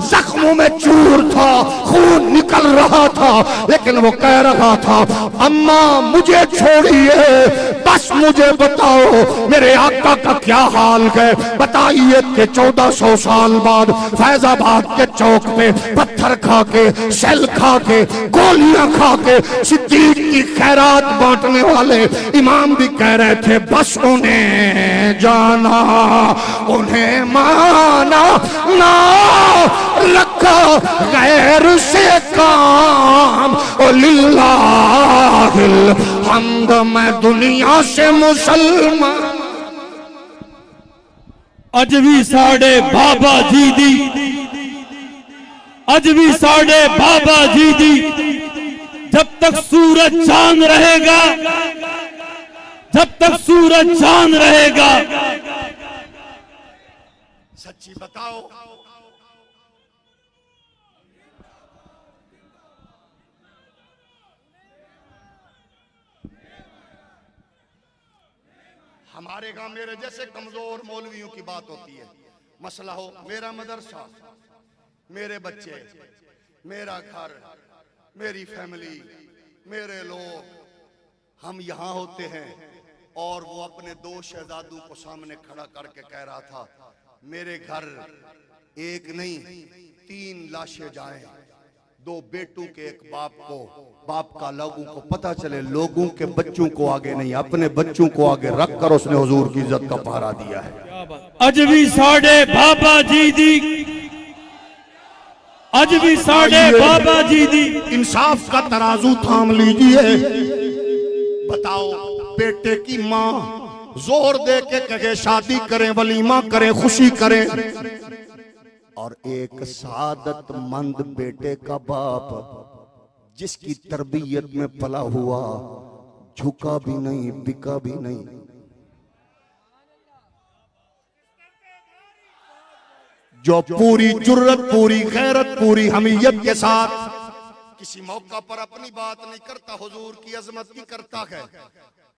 जख्मों में चूर था, खून निकल रहा था, लेकिन वो कह रहा था अम्मा मुझे छोड़िए, बस मुझे बताओ मेरे आका का क्या हाल है। बताइए कि 1400 साल बाद फैजाबाद के चौक पे पत्थर खा के, सेल खा के, गोलियां खा के सिद्दीक की खैरात बांटने वाले इमाम भी कह रहे थे बस उन्हें जाना, उन्हें माना, ना रखा गैर से काम। ओ लिल्लाहिल हम्द, मैं दुनिया से मुसलमान। अज भी साढ़े बाबा जी दी, अज भी साढ़े बाबा जी दी, जब तक सूरज चांद रहेगा, जब तक सूरज चांद रहेगा। सच्ची बताओ, हमारे गांव मेरे जैसे कमजोर मौलवियों की बात होती है। मसला हो मेरा मदरसा, मेरे बच्चे, मेरा घर, मेरी फैमिली, मेरे लोग, हम यहाँ होते हैं। और वो अपने 2 शहजादों को सामने खड़ा करके कह रहा था मेरे घर एक नहीं 3 लाशें जाएं, 2 बेटों के एक बाप को, बाप का लोगों को पता चले, लोगों के बच्चों को आगे नहीं अपने बच्चों को आगे रख कर उसने हुजूर की इज्जत का पहरा दिया है। अज भी साढ़े बाबा जी दी, अज भी साढ़े बाबा जी दी। इंसाफ का तराजू थाम लीजिए। बताओ बेटे की माँ जोर दे के कहे शादी करें, वलीमा करें, खुशी करें, और एक सादतमंद बेटे का बाप जिसकी तरबियत में पला हुआ, झुका भी नहीं, बिका भी नहीं, जो पूरी जुर्रत, पूरी गैरत, पूरी हमीयत के साथ किसी मौका पर अपनी बात नहीं करता, हुजूर की अजमत की करता है।